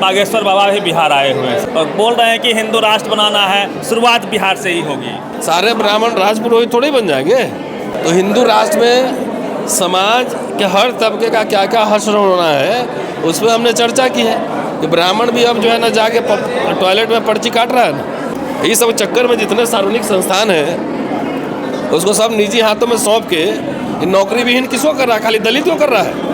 बागेश्वर बाबा भी बिहार आए हुए हैं और बोल रहे हैं कि हिंदू राष्ट्र बनाना है, शुरुआत बिहार से ही होगी। सारे ब्राह्मण राजपुरोहित थोड़ी बन जाएंगे। तो हिंदू राष्ट्र में समाज के हर तबके का क्या क्या हश्र होना है उस पर हमने चर्चा की है कि ब्राह्मण भी अब जो है ना जाके टॉयलेट में पर्ची काट रहा है ना। ये सब चक्कर में जितने सार्वजनिक संस्थान हैं उसको सब निजी हाथों में सौंप के नौकरी विहीन किसको कर रहा है? खाली दलित को कर रहा है।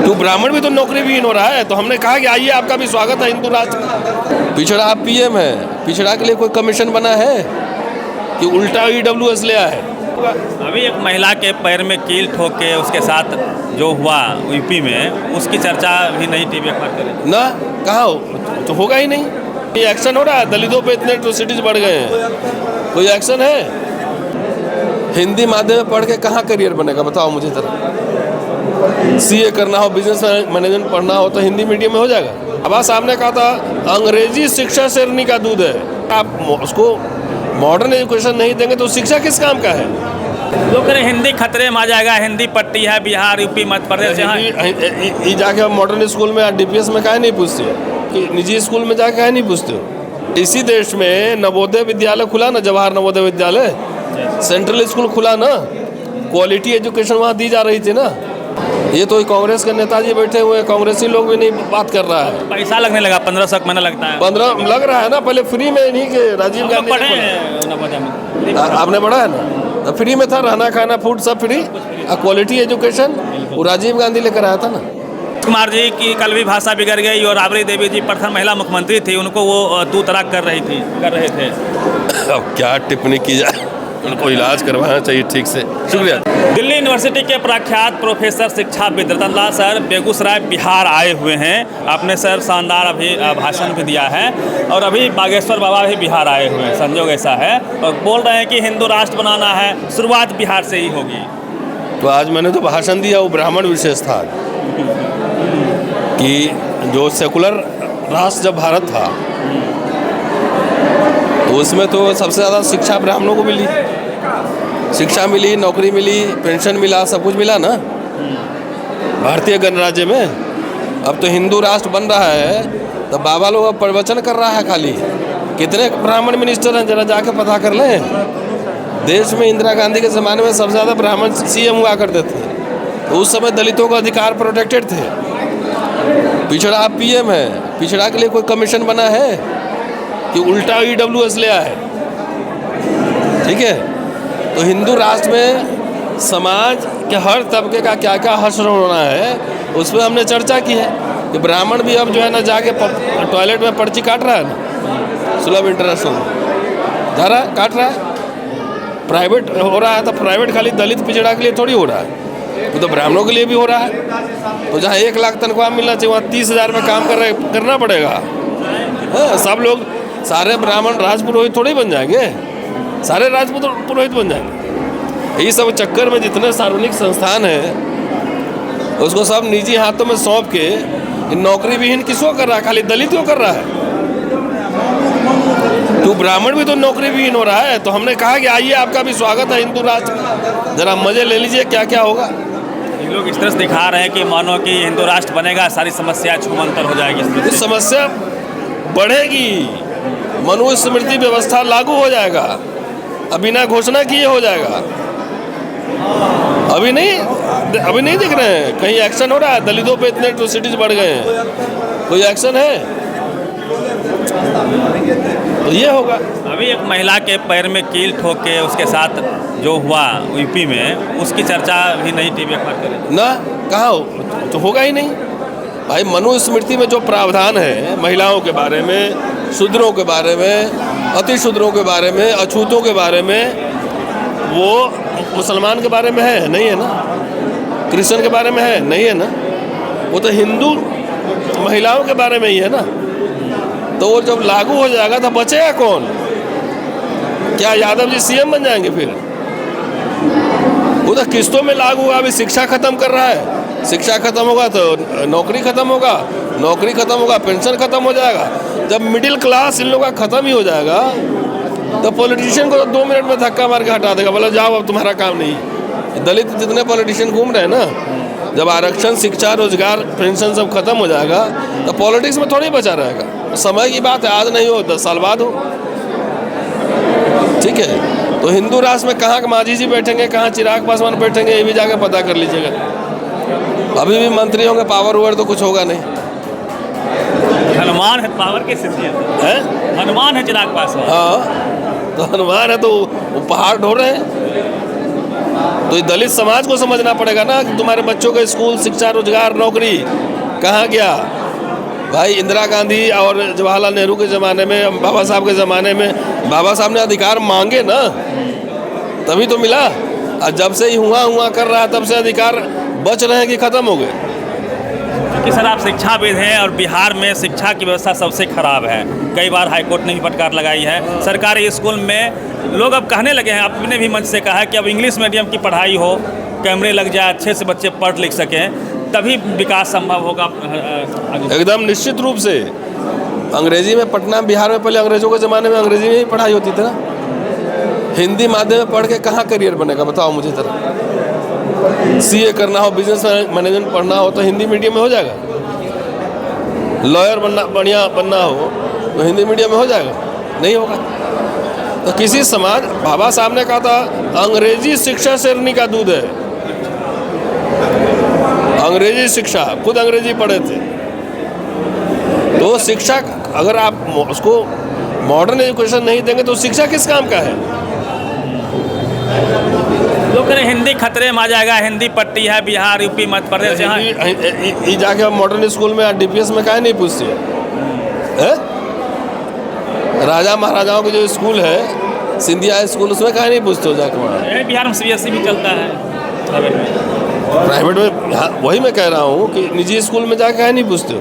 तो ब्राह्मण भी तो नौकरी विहीन हो रहा है। तो हमने कहा कि आइए, आपका भी स्वागत है हिंदू राष्ट्र में। पिछड़ा आप पीएम है, पिछड़ा के लिए कोई कमीशन बना है कि उल्टा ईडब्ल्यूएस ले आए? अभी एक महिला के पैर में कील ठोक के उसके साथ जो हुआ यूपी में, उसकी चर्चा भी नहीं टीवी अखबार करे ना। कहाँ हो? तो होगा ही नहीं। ये एक्शन हो रहा है। दलितों पे इतने एट्रोसिटीज बढ़ गए हैं, कोई एक्शन है? हिंदी माध्यम में पढ़ के कहाँ करियर बनेगा बताओ मुझे जरा। सीए करना हो, बिजनेस मैनेजमेंट पढ़ना हो तो हिंदी मीडियम में हो जाएगा। अब सामने कहा था अंग्रेजी शिक्षा शेरनी का दूध है। आप उसको मॉडर्न एजुकेशन नहीं देंगे तो शिक्षा किस काम का है? लोग कह रहे हिंदी खतरे में आ जाएगा, हिंदी पट्टी है बिहार यूपी मध्य प्रदेश। ये जाके मॉडर्न स्कूल में डीपीएस में काहे नहीं पूछते कि निजी स्कूल में जाके काहे नहीं पूछते हो? इसी देश में नवोदय विद्यालय खुला ना, जवाहर नवोदय विद्यालय, सेंट्रल स्कूल खुला ना, क्वालिटी एजुकेशन वहाँ दी जा रही थी ना। ये तो कांग्रेस के नेताजी बैठे हुए हैं, कांग्रेसी लोग भी नहीं बात कर रहा है। पैसा लगने लगा 1500 महीना लगता है। 15 लग रहा है ना, पहले फ्री में नहीं के राजीव गांधी पढ़े हैं, आपने पढ़ा है ना, फ्री में था, रहना खाना फूड सब फ्री, क्वालिटी एजुकेशन वो राजीव गांधी लेकर आया था ना। कुमार जी की कल भी भाषा बिगड़ गई और राबड़ी देवी जी प्रथम महिला मुख्यमंत्री थी, उनको वो तू तराक कर रहे थे। अब क्या टिप्पणी की जाए, उनको इलाज करवाना चाहिए ठीक से। शुक्रिया। दिल्ली यूनिवर्सिटी के प्रख्यात प्रोफेसर शिक्षाविद रतनलाल सर बेगूसराय बिहार आए हुए हैं। आपने सर शानदार अभी भाषण भी दिया है और अभी बागेश्वर बाबा भी बिहार आए हुए हैं, संजोग ऐसा है, और बोल रहे हैं कि हिंदू राष्ट्र बनाना है, शुरुआत बिहार से ही होगी। तो आज मैंने तो भाषण दिया, वो ब्राह्मण विशेष था कि जो सेकुलर राष्ट्र जब भारत था तो उसमें तो सबसे ज़्यादा शिक्षा ब्राह्मणों को मिली, शिक्षा मिली, नौकरी मिली, पेंशन मिला, सब कुछ मिला ना भारतीय गणराज्य में। अब तो हिंदू राष्ट्र बन रहा है तो बाबा लोग अब प्रवचन कर रहा है खाली। कितने ब्राह्मण मिनिस्टर हैं जरा जाके पता कर लें। देश में इंदिरा गांधी के ज़माने में सबसे ज़्यादा ब्राह्मण सीएम हुआ करते थे, तो उस समय दलितों का अधिकार प्रोटेक्टेड थे। पिछड़ा आप पीएम है, पिछड़ा के लिए कोई कमीशन बना है कि उल्टा ईडब्ल्यूएस ले आए? ठीक है। तो हिंदू राष्ट्र में समाज के हर तबके का क्या क्या हश्र होना है उस पर हमने चर्चा की है कि ब्राह्मण भी अब जो है ना जाके टॉयलेट में पर्ची काट रहा है ना, सुलभ इंटरनेशनल जा रहा है, काट रहा है। प्राइवेट हो रहा है तो प्राइवेट खाली दलित पिछड़ा के लिए थोड़ी हो रहा है, वो तो ब्राह्मणों के लिए भी हो रहा है। तो जहाँ 1 लाख तनख्वाह मिलना चाहिए वहाँ 30,000 में काम करना पड़ेगा। हाँ, सब लोग सारे ब्राह्मण राजपुरोहित थोड़ी बन जाएंगे, सारे राजपूत पुरोहित बन जाएंगे। ये सब चक्कर में जितने सार्वजनिक संस्थान हैं उसको सब निजी हाथों में सौंप के नौकरी विहीन किसको कर रहा है? खाली दलित को कर रहा है। तो ब्राह्मण भी तो नौकरी विहीन हो रहा है। तो हमने कहा कि आइए, आपका भी स्वागत है हिंदू राष्ट्र में, जरा मजे ले लीजिए क्या क्या होगा। लोग इस तरह से दिखा रहे हैं कि मानो कि हिंदू राष्ट्र बनेगा, सारी समस्या छूमंतर हो जाएगी। समस्या बढ़ेगी, मनुस्मृति व्यवस्था लागू हो जाएगा, अभी ना घोषणा किए हो जाएगा। अभी नहीं दिख रहे हैं कहीं एक्शन हो रहा है। दलितों पे इतने एट्रोसिटीज बढ़ गए हैं, कोई एक्शन है? तो ये होगा। अभी एक महिला के पैर में कील ठोक के उसके साथ जो हुआ यूपी में, उसकी चर्चा भी नहीं टीवी अखबार करे ना। कहाँ हो? तो होगा ही नहीं भाई। मनुस्मृति में जो प्रावधान है महिलाओं के बारे में, शूद्रों के बारे में, अति शूद्रों के बारे में, अछूतों के बारे में, वो मुसलमान के बारे में है नहीं है ना, क्रिश्चियन के बारे में है नहीं है ना, वो तो हिंदू महिलाओं के बारे में ही है ना। तो वो जब लागू हो जाएगा तो बचेगा कौन? क्या यादव जी सीएम बन जाएंगे फिर? वो तो किस्तों में लागू होगा। अभी शिक्षा खत्म कर रहा है, शिक्षा खत्म होगा तो नौकरी खत्म होगा, नौकरी खत्म होगा पेंशन खत्म हो जाएगा। जब मिडिल क्लास इन लोगों का खत्म ही हो जाएगा तो पॉलिटिशियन को तो 2 मिनट में धक्का मार के हटा देगा, बोला जाओ अब तुम्हारा काम नहीं। दलित जितने पॉलिटिशियन घूम रहे हैं ना जब आरक्षण, शिक्षा, रोजगार, पेंशन सब खत्म हो जाएगा तो पॉलिटिक्स में थोड़ी बचा रहेगा। समय की बात है, आज नहीं हो 10 साल बाद हो। ठीक है, तो हिंदू राष्ट्र में कहाँ मांझी जी बैठेंगे, कहाँ चिराग पासवान बैठेंगे, ये भी जाके पता कर लीजिएगा। अभी भी मंत्रियों के पावर ओवर तो कुछ होगा नहीं। हनुमान है पावर की स्थिति है, हनुमान है चिराग पासवान। हाँ, तो हनुमान है तो वो पहाड़ ढो रहे हैं। तो ये दलित समाज को समझना पड़ेगा ना कि तुम्हारे बच्चों का स्कूल, शिक्षा, रोजगार, नौकरी कहाँ गया। भाई इंदिरा गांधी और जवाहरलाल नेहरू के ज़माने में, बाबा साहब के ज़माने में बाबा साहब ने अधिकार मांगे ना, तभी तो मिला। और जब से ही हुआ कर रहा है तब से अधिकार बच रहे हैं कि ख़त्म हो गए। कि सर आप शिक्षाविद हैं और बिहार में शिक्षा की व्यवस्था सबसे खराब है। कई बार हाईकोर्ट ने भी फटकार लगाई है। सरकारी स्कूल में लोग अब कहने लगे हैं, आपने भी मंच से कहा है कि अब इंग्लिश मीडियम की पढ़ाई हो, कैमरे लग जाए, अच्छे से बच्चे पढ़ लिख सकें, तभी विकास संभव होगा। एकदम निश्चित रूप से। अंग्रेजी में पढ़ना, बिहार में पहले अंग्रेजों के ज़माने में अंग्रेजी में ही पढ़ाई होती थी ना। हिंदी माध्यम में पढ़ के कहाँ करियर बनेगा, बताओ मुझे जरा। सीए करना हो, बिजनेस मैनेजमेंट पढ़ना हो तो हिंदी मीडियम में हो जाएगा। लॉयर बढ़िया बनना हो तो हिंदी मीडियम में हो जाएगा, नहीं होगा। तो किसी समाज, बाबा साहब ने कहा था अंग्रेजी शिक्षा शेरनी का दूध है। अंग्रेजी शिक्षा, खुद अंग्रेजी पढ़े थे। तो शिक्षा, अगर आप उसको मॉडर्न एजुकेशन नहीं देंगे तो शिक्षा किस काम का है। लोग कह रहे हिंदी खतरे में आ जाएगा, हिंदी पट्टी है बिहार, यूपी, मध्य प्रदेश। यहाँ ये जाके मॉडर्न स्कूल में डीपीएस में काहे नहीं पूछते हैं? राजा महाराजाओं के जो स्कूल है, सिंधिया स्कूल, उसमें काहे नहीं पूछते हो जाके वहाँ? बिहार में सीबीएसई भी चलता है प्राइवेट में। हाँ, वही मैं कह रहा हूँ कि निजी स्कूल में जाके काहे नहीं पूछते हो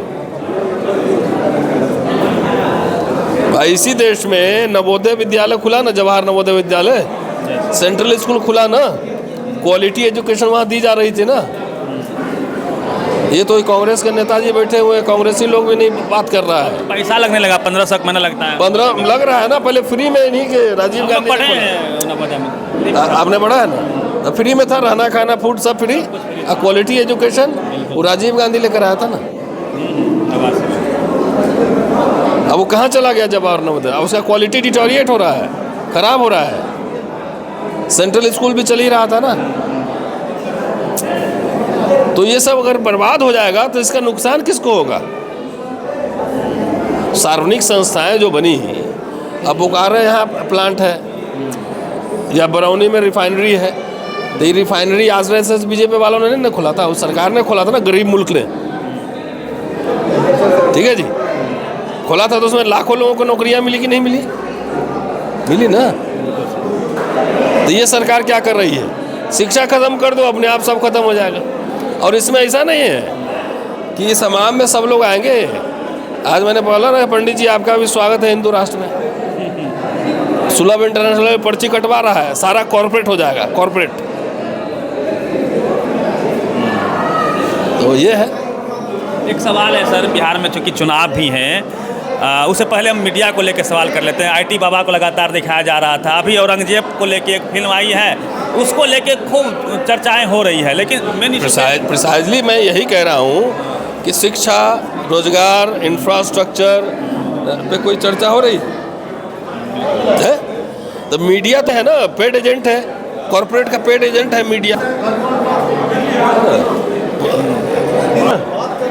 भाई। इसी देश में नवोदय विद्यालय खुला ना, जवाहर नवोदय विद्यालय, सेंट्रल स्कूल खुला ना, क्वालिटी एजुकेशन वहाँ दी जा रही थी ना। ये तो कांग्रेस के नेताजी बैठे हुए, कांग्रेसी लोग भी नहीं बात कर रहा है। पैसा लगने लगा, 1500 महीना लगता है। 15 लग रहा है ना, पहले फ्री में नहीं के राजीव गांधी पढ़े हैं, आपने पढ़ा है ना, तो फ्री में था, रहना खाना फूड सब फ्री। और क्वालिटी एजुकेशन वो राजीव गांधी लेकर आया था ना। अब वो कहाँ चला गया जवाहर नवोदय? उसका क्वालिटी डिटोरिएट हो रहा है, खराब हो रहा है। सेंट्रल स्कूल भी चल ही रहा था ना। तो ये सब अगर बर्बाद हो जाएगा तो इसका नुकसान किसको होगा? सार्वजनिक संस्थाएं जो बनी, अब बोकारो यहाँ प्लांट है या बरौनी में रिफाइनरी है, तो ये रिफाइनरी आरएसएस बीजेपी वालों ने नहीं खोला था, उस सरकार ने खोला था ना, गरीब मुल्क ने। ठीक है जी, खोला था तो उसमें लाखों लोगों को नौकरियां मिली कि नहीं मिली? मिली ना। तो ये सरकार क्या कर रही है? शिक्षा खत्म कर दो, अपने आप सब खत्म हो जाएगा। और इसमें ऐसा नहीं है कि इस समाज में सब लोग आएंगे। आज मैंने बोला ना, पंडित जी आपका भी स्वागत है हिंदू राष्ट्र में। सुलभ इंटरनेशनल में पर्ची कटवा रहा है, सारा कॉर्पोरेट हो जाएगा, कॉर्पोरेट। तो ये है। एक सवाल है सर, बिहार में चूँकि चुनाव भी हैं, उससे पहले हम मीडिया को लेकर सवाल कर लेते हैं। आईटी बाबा को लगातार दिखाया जा रहा था, अभी औरंगजेब को लेके एक फिल्म आई है, उसको लेके खूब चर्चाएं हो रही है, लेकिन प्रिसाइजली मैं यही कह रहा हूँ कि शिक्षा, रोजगार, इंफ्रास्ट्रक्चर पे कोई चर्चा हो रही है? तो मीडिया तो है ना, पेड एजेंट है, कॉर्पोरेट का पेड एजेंट है मीडिया।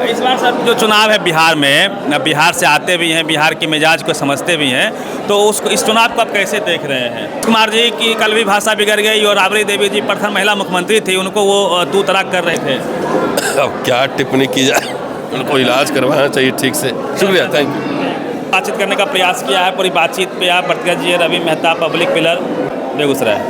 इस बार सर जो चुनाव है बिहार में, बिहार से आते भी हैं, बिहार के मिजाज को समझते भी हैं, तो उसको, इस चुनाव को आप कैसे देख रहे हैं? कुमार जी की कल भी भाषा बिगड़ गई और राबड़ी देवी जी प्रथम महिला मुख्यमंत्री थी, उनको वो तू तराक कर रहे थे। अब क्या टिप्पणी की जाए, उनको इलाज करवाना चाहिए ठीक से। शुक्रिया, थैंक यू। बातचीत करने का प्रयास किया है, पूरी बातचीत पे आप प्रतिक्रिया दीजिए। Ravi Mehta, Public Pillar, Begusarai.